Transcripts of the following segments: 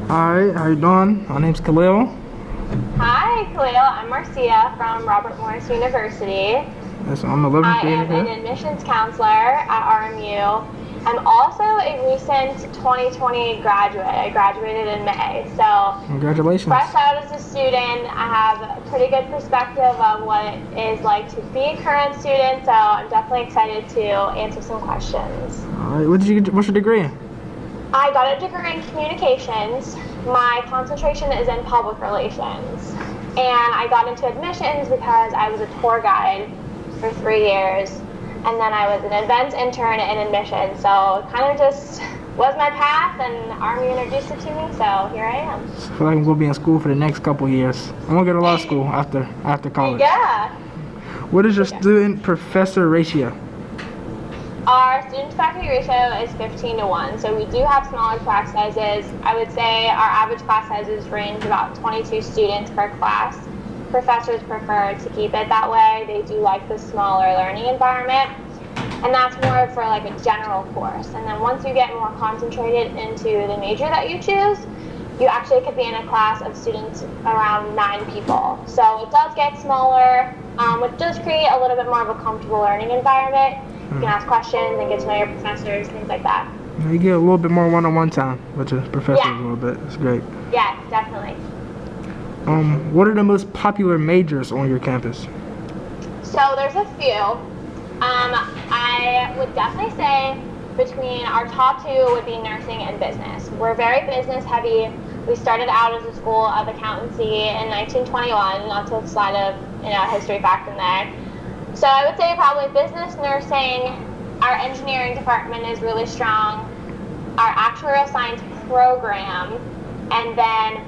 Alright, how you doing? My name's Khalil. Hi, Khalil. I'm Marcia from Robert Morris University. Yes, I'm 11th I grader am an here. admissions counselor at RMU. I'm also a recent 2020 graduate. I graduated in May. So, Congratulations. fresh out as a student, I have a pretty good perspective of what it is like to be a current student. So, I'm definitely excited to answer some questions. Alright, what's your degree in? I got a degree in communications. My concentration is in public relations. And I got into admissions because I was a tour guide for 3 years. And then I was an events intern in admissions. So it kind of just was my path, and Army introduced it to me, so here I am. I feel like I'm gonna be in school for the next couple years. I'm gonna go to law school after college. Yeah. What is your student professor ratio? Our student to faculty ratio is 15-1, so we do have smaller class sizes. I would say our average class sizes range about 22 students per class. Professors prefer to keep it that way. They do like the smaller learning environment, and that's more for like a general course. And then once you get more concentrated into the major that you choose, you actually could be in a class of students around 9 people. So it does get smaller, which does create a little bit more of a comfortable learning environment. You can ask questions and get to know your professors, things like that. You get a little bit more one-on-one time with your professors Yeah. a little bit. It's great. Yes, definitely. What are the most popular majors on your campus? So there's a few. I would definitely say between our top 2 would be nursing and business. We're very business heavy. We started out as a school of accountancy in 1921, not to slide a history fact in there. So I would say probably business, nursing. Our engineering department is really strong. Our actuarial science program, and then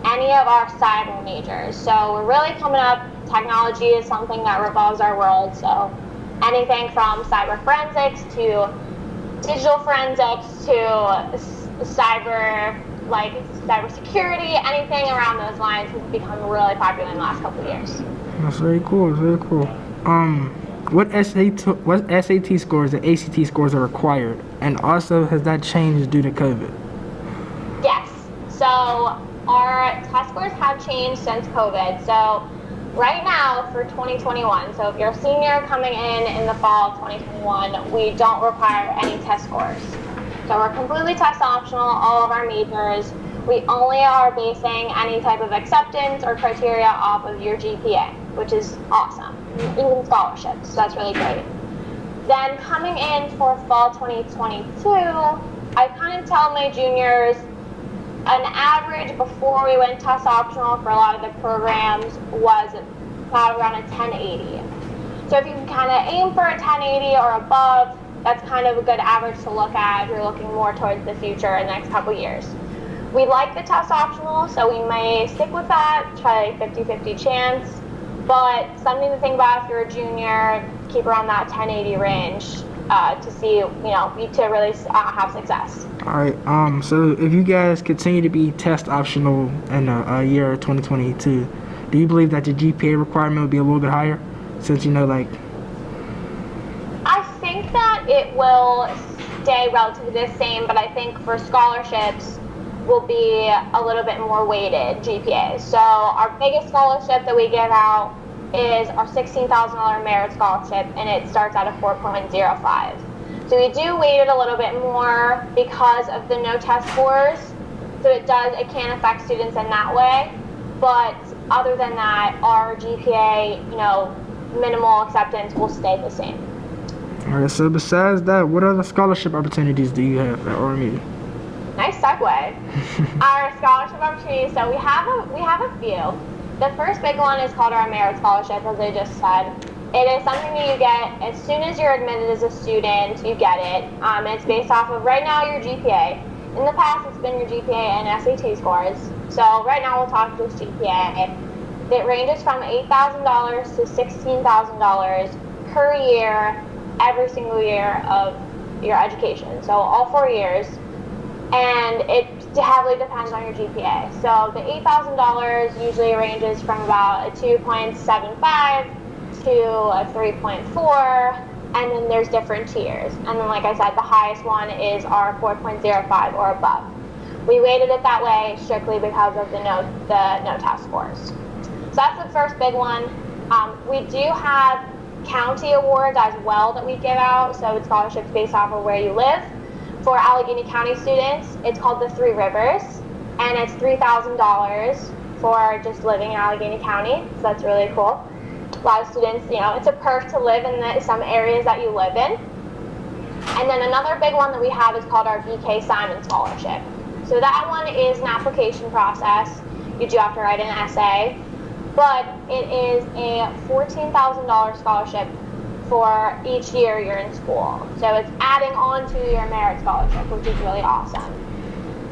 any of our cyber majors. So we're really coming up. Technology is something that revolves our world. So anything from cyber forensics to digital forensics to cyber security, anything around those lines has become really popular in the last couple of years. That's very cool. Very cool. What SAT scores and ACT scores are required, and also has that changed due to COVID? Yes. So our test scores have changed since COVID. So right now for 2021, so if you're a senior coming in the fall of 2021, we don't require any test scores. So we're completely test optional, all of our majors. We only are basing any type of acceptance or criteria off of your GPA, which is awesome. Even scholarships, so that's really great. Then coming in for fall 2022, I kind of tell my juniors an average before we went test optional for a lot of the programs was about around a 1080. So if you can kind of aim for a 1080 or above, that's kind of a good average to look at if you're looking more towards the future in the next couple years. We like the test optional, so we may stick with that, try a 50-50 chance. But something to think about if you're a junior, keep around that 1080 range to see, to really have success. All right. So if you guys continue to be test optional in the year 2022, do you believe that the GPA requirement would be a little bit higher? Since I think that it will stay relatively the same, but I think for scholarships will be a little bit more weighted GPA. So our biggest scholarship that we give out is our $16,000 merit scholarship, and it starts at a 4.05. So we do weight it a little bit more because of the no test scores. So it can affect students in that way. But other than that, our GPA, minimal acceptance will stay the same. All right. So besides that, what other scholarship opportunities do you have at RMU? Nice segue. Our scholarship opportunities. So we have a few. The first big one is called our merit scholarship, as I just said. It is something that you get as soon as you're admitted as a student. You get it. It's based off of right now your GPA. In the past, it's been your GPA and SAT scores. So right now we'll talk just GPA. It ranges from $8,000 to $16,000 per year, every single year of your education. So all 4 years. And it heavily depends on your GPA. So the $8,000 usually ranges from about a 2.75 to a 3.4, and then there's different tiers. And then, like I said, the highest one is our 4.05 or above. We weighted it that way strictly because of the no test scores. So that's the first big one. We do have county awards as well that we give out, so it's scholarships based off of where you live. For Allegheny County students, it's called the Three Rivers, and it's $3,000 for just living in Allegheny County, so that's really cool. A lot of students, it's a perk to live in some areas that you live in. And then another big one that we have is called our BK Simon Scholarship. So that one is an application process. You do have to write an essay, but it is a $14,000 scholarship for each year you're in school. So it's adding on to your merit scholarship, which is really awesome.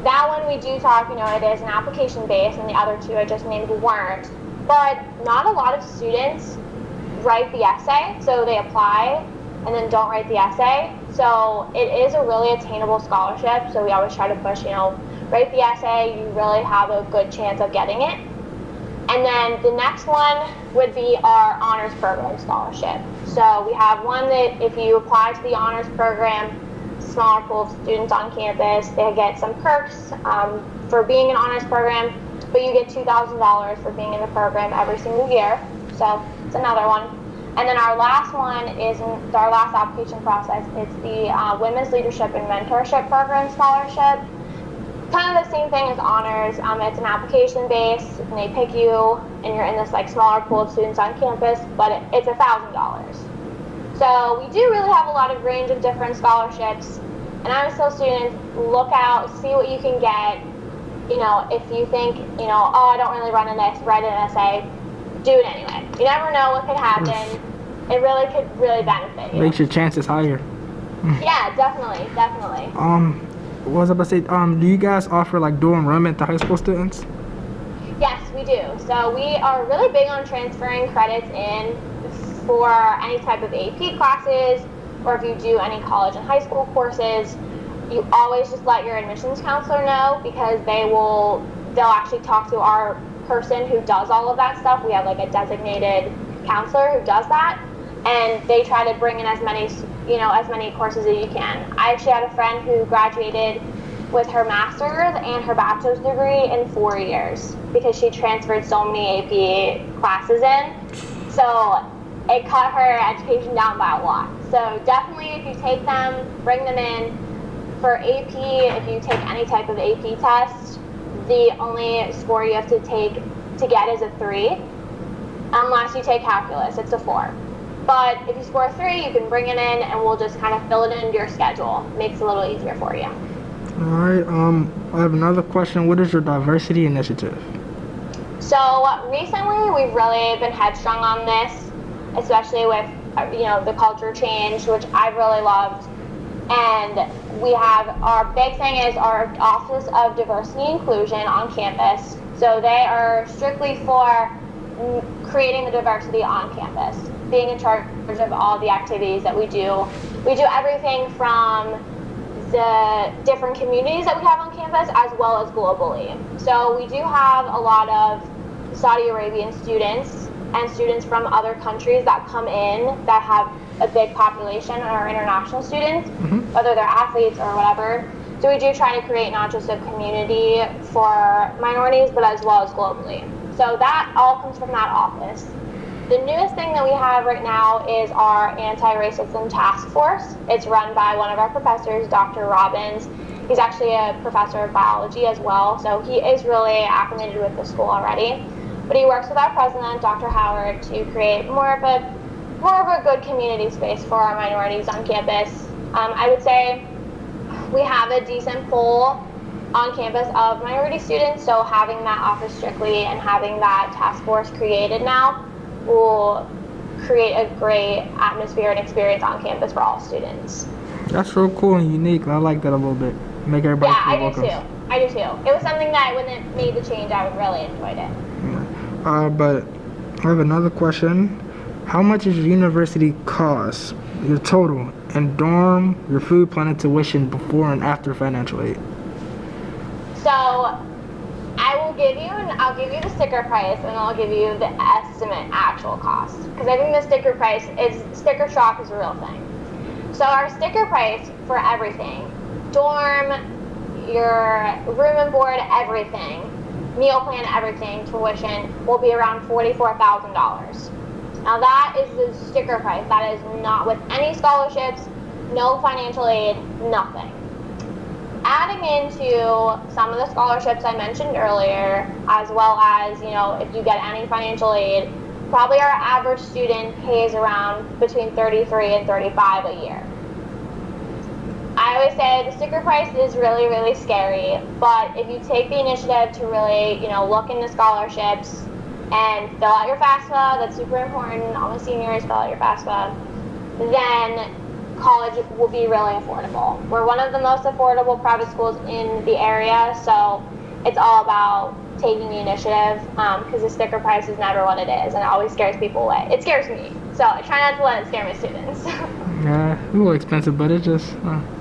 That one we do talk, it is an application base, and the other two I just named weren't. But not a lot of students write the essay, so they apply and then don't write the essay. So it is a really attainable scholarship, so we always try to push, write the essay, you really have a good chance of getting it. And then the next one would be our honors program scholarship. So we have one that if you apply to the honors program, smaller pool of students on campus, they get some perks for being in honors program, but you get $2,000 for being in the program every single year. So it's another one. And then our last one is our last application process. It's the Women's Leadership and Mentorship Program Scholarship. Kind of the same thing as honors. It's an application base, and they pick you, and you're in this smaller pool of students on campus, but it's $1,000. So we do really have a lot of range of different scholarships, and I would tell students, look out, see what you can get. If you think, I don't really write an essay, do it anyway. You never know what could happen. It really could benefit you. Makes your chances higher. Yeah, definitely. What was I about to say? Do you guys offer dual enrollment to high school students? Yes, we do. So we are really big on transferring credits in for any type of AP classes, or if you do any college and high school courses. You always just let your admissions counselor know, because they'll actually talk to our person who does all of that stuff. We have a designated counselor who does that, and they try to bring in as many courses as you can. I actually had a friend who graduated with her master's and her bachelor's degree in 4 years because she transferred so many AP classes in. So it cut her education down by a lot. So definitely, if you take them, bring them in. For AP, if you take any type of AP test, the only score you have to take to get is a 3. Unless you take calculus, it's a 4. But if you score a 3, you can bring it in, and we'll just kind of fill it into your schedule. Makes it a little easier for you. All right. I have another question. What is your diversity initiative? So recently, we've really been headstrong on this, especially with the culture change, which I've really loved. And we have our big thing is our Office of Diversity and Inclusion on campus. So they are strictly for creating the diversity on campus, being in charge of all the activities that we do. We do everything from the different communities that we have on campus as well as globally. So we do have a lot of Saudi Arabian students and students from other countries that come in that have a big population, or international students, whether they're athletes or whatever. So we do try to create not just a community for minorities, but as well as globally. So that all comes from that office. The newest thing that we have right now is our anti-racism task force. It's run by one of our professors, Dr. Robbins. He's actually a professor of biology as well, so he is really acclimated with the school already. But he works with our president, Dr. Howard, to create more of a good community space for our minorities on campus. I would say we have a decent pool on campus of minority students, so having that office strictly and having that task force created now will create a great atmosphere and experience on campus for all students. That's real cool and unique. I like that a little bit. Make everybody feel welcome. I do too. It was something that when it made the change, I really enjoyed it. But I have another question. How much does your university cost, your total, and dorm, your food, plan, and tuition before and after financial aid? So I'll give you the sticker price, and I'll give you the estimate actual cost, because I think the sticker shock is a real thing. So our sticker price for everything, dorm, your room and board, everything, meal plan, everything, tuition, will be around $44,000. Now that is the sticker price. That is not with any scholarships, no financial aid, nothing. Adding into some of the scholarships I mentioned earlier, as well as, if you get any financial aid, probably our average student pays around between $33 and $35 a year. I always say the sticker price is really, really scary, but if you take the initiative to really, look into scholarships and fill out your FAFSA, that's super important, all the seniors fill out your FAFSA, then college will be really affordable. We're one of the most affordable private schools in the area, so it's all about taking the initiative, because the sticker price is never what it is, and it always scares people away. It scares me, so I try not to let it scare my students. Yeah, a little expensive, but it just...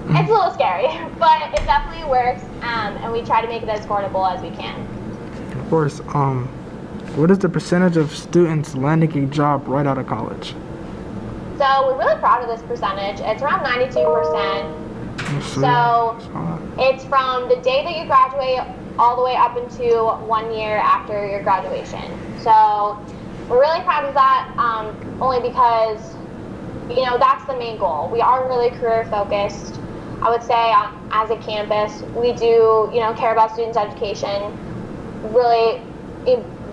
It's a little scary, but it definitely works, and we try to make it as affordable as we can. Of course. What is the percentage of students landing a job right out of college? So we're really proud of this percentage. It's around 92%. So it's from the day that you graduate all the way up into 1 year after your graduation. So we're really proud of that, only because, that's the main goal. We are really career focused. I would say as a campus, we do, care about students' education, really,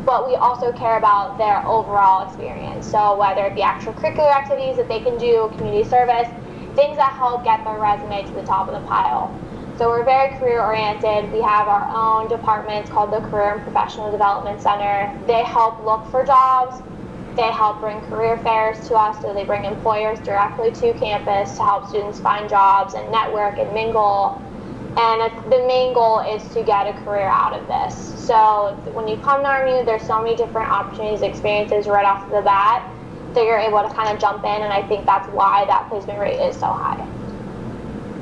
but we also care about their overall experience. So whether it be extracurricular activities that they can do, community service, things that help get their resume to the top of the pile. So we're very career oriented. We have our own departments called the Career and Professional Development Center. They help look for jobs. They help bring career fairs to us, so they bring employers directly to campus to help students find jobs and network and mingle. And the main goal is to get a career out of this. So when you come to RMU, there's so many different opportunities, experiences right off the bat that you're able to kind of jump in, and I think that's why that placement rate is so high.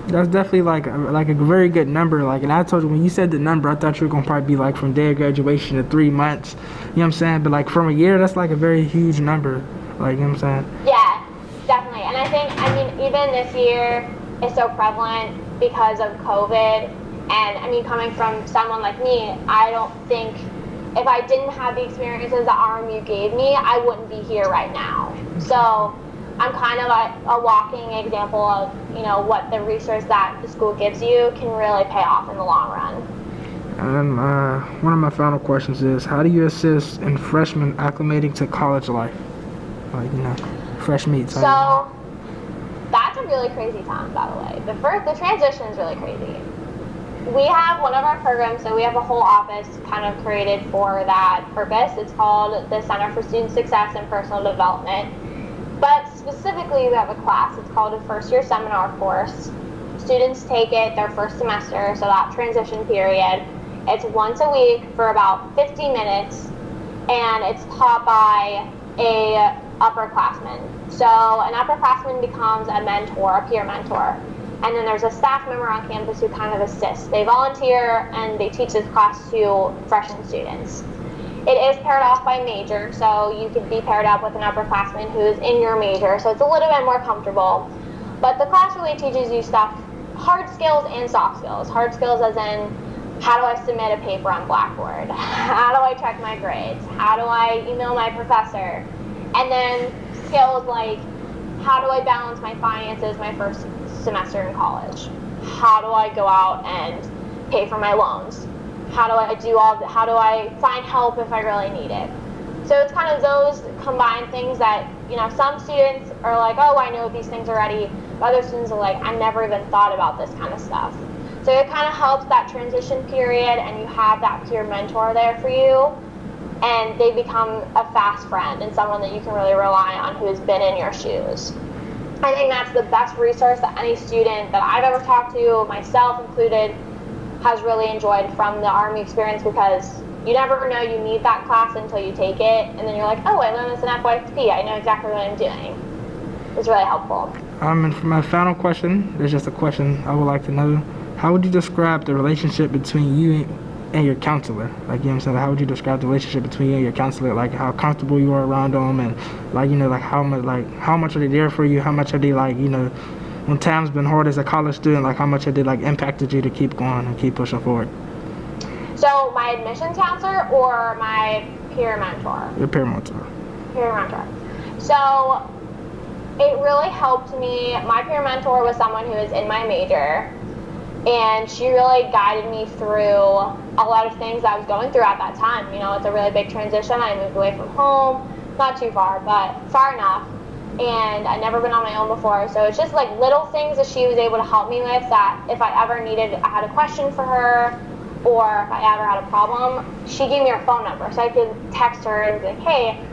That's definitely like a very good number. And I told you, when you said the number, I thought you were gonna probably be like from day of graduation to 3 months. You know what I'm saying? But from a year, that's like a very huge number. You know what I'm saying? Yeah, definitely. And I think, even this year is so prevalent because of COVID. And coming from someone like me, I don't think if I didn't have the experiences that RMU gave me, I wouldn't be here right now. So I'm kind of a walking example of, what the resource that the school gives you can really pay off in the long run. And one of my final questions is, how do you assist in freshmen acclimating to college life? Fresh meat. So that's a really crazy time, by the way. The transition is really crazy. We have one of our programs, so we have a whole office kind of created for that purpose. It's called the Center for Student Success and Personal Development. But specifically, we have a class. It's called a first-year seminar course. Students take it their first semester, so that transition period. It's once a week for about 50 minutes, and it's taught by a upperclassman. So an upperclassman becomes a mentor, a peer mentor. And then there's a staff member on campus who kind of assists. They volunteer and they teach this class to freshman students. It is paired off by major, so you could be paired up with an upperclassman who is in your major, so it's a little bit more comfortable. But the class really teaches you stuff, hard skills and soft skills. Hard skills as in, how do I submit a paper on Blackboard? How do I check my grades? How do I email my professor? And then skills like, how do I balance my finances my first semester in college? How do I go out and pay for my loans? How do I find help if I really need it? So it's kind of those combined things that, some students are like, oh, I know these things already. Other students are like, I never even thought about this kind of stuff. So it kind of helps that transition period, and you have that peer mentor there for you, and they become a fast friend and someone that you can really rely on who has been in your shoes. I think that's the best resource that any student that I've ever talked to, myself included, has really enjoyed from the Army experience, because you never know you need that class until you take it, and then you're like, oh, I learned this in FYP, I know exactly what I'm doing. It's really helpful. And for my final question, there's just a question I would like to know. How would you describe the relationship between you and your counselor? How would you describe the relationship between you and your counselor? How comfortable you are around them, and how much are they there for you? How much are they when times been hard as a college student, like how much it did like impacted you to keep going and keep pushing forward? So my admissions counselor or my peer mentor? Your peer mentor. Peer mentor. So it really helped me. My peer mentor was someone who was in my major, and she really guided me through a lot of things I was going through at that time. You know, it's a really big transition. I moved away from home, not too far, but far enough. And I'd never been on my own before. So it's just like little things that she was able to help me with that if I ever needed, I had a question for her, or if I ever had a problem, she gave me her phone number. So I could text her and be like, hey,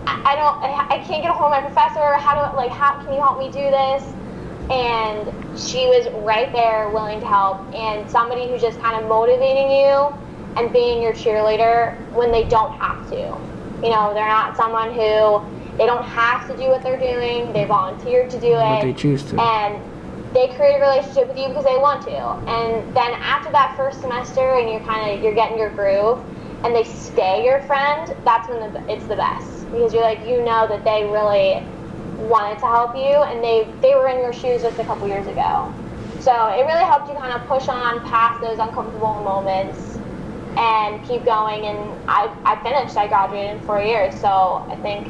I can't get a hold of my professor. How can you help me do this? And she was right there willing to help, and somebody who's just kind of motivating you and being your cheerleader when they don't have to. You know, they're not someone who, they don't have to do what they're doing, they volunteered to do it. But they choose to. And they create a relationship with you because they want to. And then after that first semester and you're getting your groove and they stay your friend, that's when it's the best. Because you're like, you know that they really wanted to help you, and they were in your shoes just a couple years ago. So it really helped you kind of push on past those uncomfortable moments and keep going. And I finished. I graduated in 4 years. So I think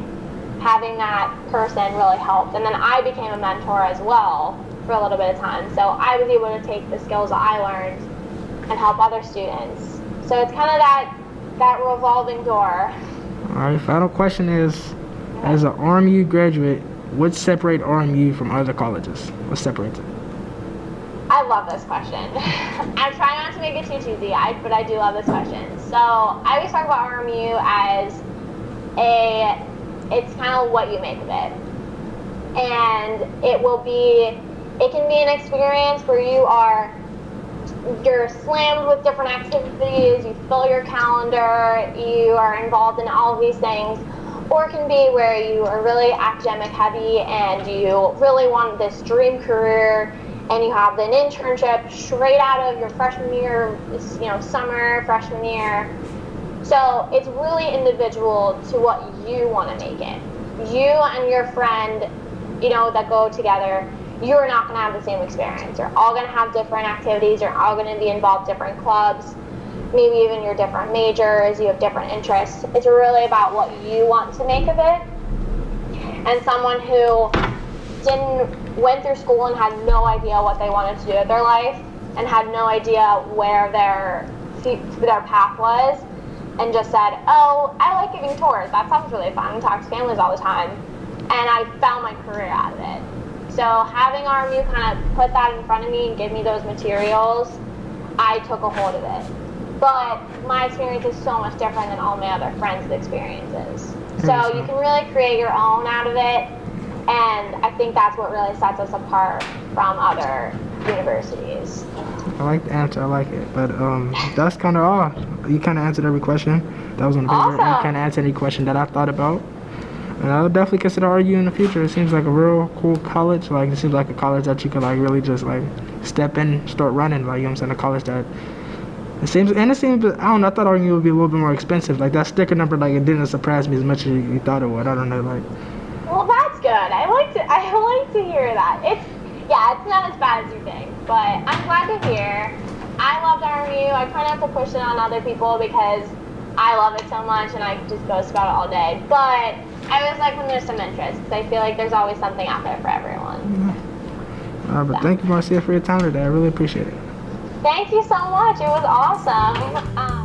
having that person really helped. And then I became a mentor as well for a little bit of time. So I was able to take the skills I learned and help other students. So it's kind of that revolving door. All right, final question is, as an RMU graduate, what separates RMU from other colleges? What separates it? I love this question. I'm trying not to make it too cheesy, but I do love this question. So I always talk about RMU as it's kind of what you make of it. And it can be an experience where you're slammed with different activities, you fill your calendar, you are involved in all of these things. Or it can be where you are really academic heavy and you really want this dream career and you have an internship straight out of your freshman year, summer, freshman year. So it's really individual to what you want to make it. You and your friend, that go together, you're not going to have the same experience. You're all going to have different activities. You're all going to be involved in different clubs. Maybe even your different majors, you have different interests. It's really about what you want to make of it. And someone who went through school and had no idea what they wanted to do with their life and had no idea where their path was and just said, oh, I like giving tours. That sounds really fun. I talk to families all the time. And I found my career out of it. So having RMU kind of put that in front of me and give me those materials, I took a hold of it. But my experience is so much different than all my other friends' experiences. So you can really create your own out of it, and I think that's what really sets us apart from other universities. I like the answer, I like it. But that's kind of all. You kind of answered every question that was on the paper. Awesome. You kind of answered any question that I thought about. And I would definitely consider RU in the future. It seems like a real cool college. Like, it seems like a college that you could like really just like step in, start running. Like, you know what I'm saying? A college that it seems, I don't know, I thought RU would be a little bit more expensive. Like, that sticker number, like, it didn't surprise me as much as you thought it would. I don't know, like. Well, that's good. I like to hear that. It's not as bad as you think, but I'm glad to hear. I loved RMU. I try not to push it on other people because I love it so much and I could just boast about it all day. But I always like when there's some interest because I feel like there's always something out there for everyone. But thank you, Marcia, for your time today. I really appreciate it. Thank you so much. It was awesome.